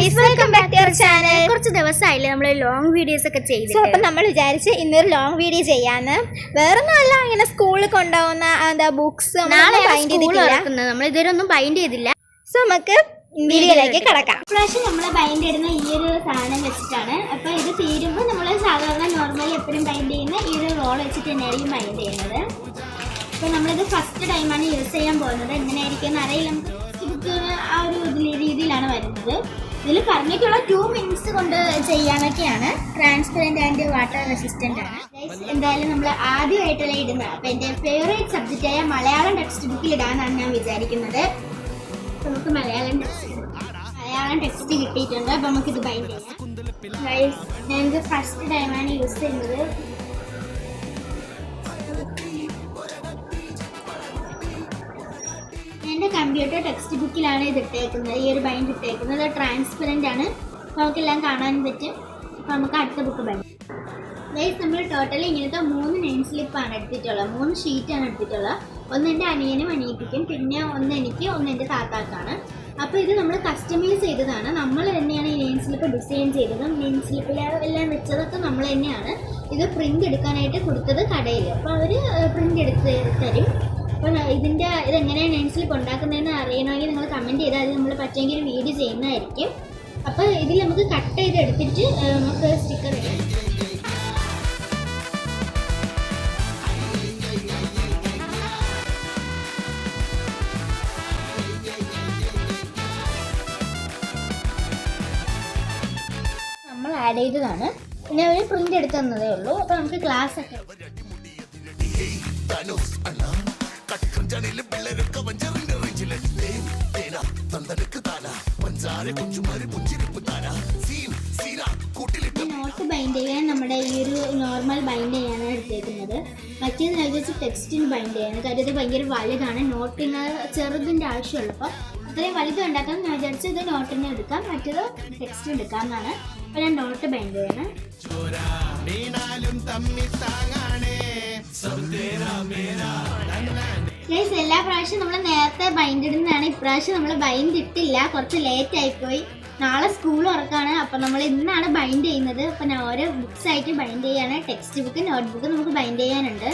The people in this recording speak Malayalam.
Guys, welcome back to our channel. കുറച്ച് ദിവസമായില്ലേ നമ്മൾ ലോങ് വീഡിയോസ് ഒക്കെ ചെയ്തു. അപ്പം നമ്മൾ വിചാരിച്ച് ഇന്നൊരു ലോങ് വീഡിയോ ചെയ്യാന്ന്. വേറൊന്നും അല്ല, ഇങ്ങനെ സ്കൂളിൽ കൊണ്ടുപോകുന്ന എന്താ ബുക്സ് നമ്മൾ ഇതുവരെ ഒന്നും ബൈൻഡ് ചെയ്തില്ല. സോ നമുക്ക് വീഡിയോയിലേക്ക് കിടക്കാം. ഇപ്രാവശ്യം നമ്മൾ ബൈൻഡ് ഇടുന്ന ഈ ഒരു സാധനം വെച്ചിട്ടാണ്. അപ്പോൾ ഇത് തീരുമ്പോൾ നമ്മൾ സാധാരണ നോർമലി എപ്പോഴും ബൈൻഡ് ചെയ്യുന്ന ഈ ഒരു റോൾ വെച്ചിട്ട് തന്നെയായിരിക്കും ബൈൻഡ് ചെയ്യുന്നത്. അപ്പോൾ നമ്മളിത് ഫസ്റ്റ് ടൈമാണ് യൂസ് ചെയ്യാൻ പോകുന്നത്. എങ്ങനെയായിരിക്കും അറിയില്ല. നമുക്ക് ആ ഒരു രീതിയിലാണ് വരുന്നത്. ഇതിൽ പറഞ്ഞിട്ടുള്ള 2 minutes കൊണ്ട് ചെയ്യാനൊക്കെയാണ്. ട്രാൻസ്പെറൻറ്റ് ആൻഡ് വാട്ടർ റെസിസ്റ്റൻ്റ് ആണ്. എന്തായാലും നമ്മൾ ആദ്യമായിട്ടല്ലേ ഇടുന്നത്. അപ്പോൾ എൻ്റെ ഫേവറേറ്റ് സബ്ജക്റ്റായ മലയാളം ടെക്സ്റ്റ് ബുക്കിൽ ഇടാനാണ് ഞാൻ വിചാരിക്കുന്നത്. നമുക്ക് മലയാളം ടെക്സ്റ്റ് കിട്ടിയിട്ടുണ്ട്. അപ്പോൾ നമുക്കിത് ബൈൻഡ് ചെയ്യാം. ഗൈസ്, ഞാനിത് ഫസ്റ്റ് ടൈമാണ് യൂസ് ചെയ്യുന്നത്. എൻ്റെ കമ്പ്യൂട്ടർ ടെക്സ്റ്റ് ബുക്കിലാണ് ഇത് ഇട്ടേക്കുന്നത്. ഈ ഒരു ബൈൻഡ് ഇട്ടേക്കുന്നത് ട്രാൻസ്പെറൻ്റ് ആണ്. നമുക്കെല്ലാം കാണാനും പറ്റും. അപ്പോൾ നമുക്ക് അടുത്ത ബുക്ക് ബൈൻഡ്. ഗൈസ്, നമ്മൾ ടോട്ടലി ഇങ്ങനത്തെ 3 നെയിം സ്ലിപ്പാണ് എടുത്തിട്ടുള്ളത്. 3 ഷീറ്റാണ് എടുത്തിട്ടുള്ളത്. ഒന്ന് എൻ്റെ അനിയനും അനിയത്തിക്കും, പിന്നെ ഒന്ന് എനിക്ക്, ഒന്ന് എൻ്റെ താത്താക്കാണ്. അപ്പോൾ ഇത് നമ്മൾ കസ്റ്റമൈസ് ചെയ്തതാണ്. നമ്മൾ തന്നെയാണ് ഈ നെയിം സ്ലിപ്പ് ഡിസൈൻ ചെയ്തത്. നെയിം സ്ലിപ്പിൽ എല്ലാം വെച്ചതൊക്കെ നമ്മൾ തന്നെയാണ്. ഇത് പ്രിൻ്റ് എടുക്കാനായിട്ട് കൊടുത്തത് കടയിൽ. അപ്പോൾ അവർ പ്രിൻ്റ് എടുത്ത് തരും. അപ്പോൾ ഇതെങ്ങനെയാണ് നെയിം സ്ലിപ്പ് ഉണ്ടാക്കുന്നതെന്ന് അറിയണമെങ്കിൽ നിങ്ങൾ കമൻറ്റ് ചെയ്താൽ അത് നമ്മൾ പറ്റുമെങ്കിൽ വീഡിയോ ചെയ്യുന്നതായിരിക്കും. അപ്പോൾ ഇതിൽ നമുക്ക് കട്ട് ചെയ്ത് എടുത്തിട്ട് നമുക്ക് സ്റ്റിക്കർ ഇടാം. നമ്മൾ ആഡ് ചെയ്തതാണ്. പിന്നെ അവർ പ്രിൻ്റ് എടുത്ത് തന്നതേ ഉള്ളൂ. അപ്പോൾ നമുക്ക് ക്ലാസ് ഒക്കെ നോട്ട് ബൈൻഡ് ചെയ്യാൻ നമ്മുടെ ഈ ഒരു നോർമൽ ബൈൻഡ് ചെയ്യാനാണ് എടുത്തേക്കുന്നത്. മറ്റേത് വെച്ച് ടെക്സ്റ്റിന് ബൈൻഡ് ചെയ്യാൻ. കാര്യം ഇത് ഭയങ്കര വലുതാണ്. നോട്ടിന് ചെറുതിൻ്റെ ആവശ്യമുള്ളപ്പോൾ അത്രയും വലുത് ഉണ്ടാക്കാൻ ഞാൻ വിചാരിച്ചു ഇത് നോട്ടിനെ എടുക്കാം, മറ്റേത് ടെക്സ്റ്റ് എടുക്കാം എന്നാണ്. അപ്പോൾ ഞാൻ നോട്ട് ബൈൻഡ് ചെയ്യണം. ഗൈസ്, എല്ലാ പ്രാവശ്യം നമ്മൾ നേരത്തെ ബൈൻഡ് ഇടുന്നതാണ്. ഇപ്രാവശ്യം നമ്മൾ ബൈൻഡ് ഇട്ടില്ല, കുറച്ച് ലേറ്റ് ആയിപ്പോയി. നാളെ സ്കൂൾ തുറക്കാണ്. അപ്പോൾ നമ്മൾ ഇന്നാണ് ബൈൻഡ് ചെയ്യുന്നത്. അപ്പോൾ ഞാൻ ഓരോ ബുക്സ് ആയിട്ട് ബൈൻഡ് ചെയ്യാണ്. ടെക്സ്റ്റ് ബുക്ക്, നോട്ട് ബുക്ക് നമുക്ക് ബൈൻഡ് ചെയ്യാനുണ്ട്.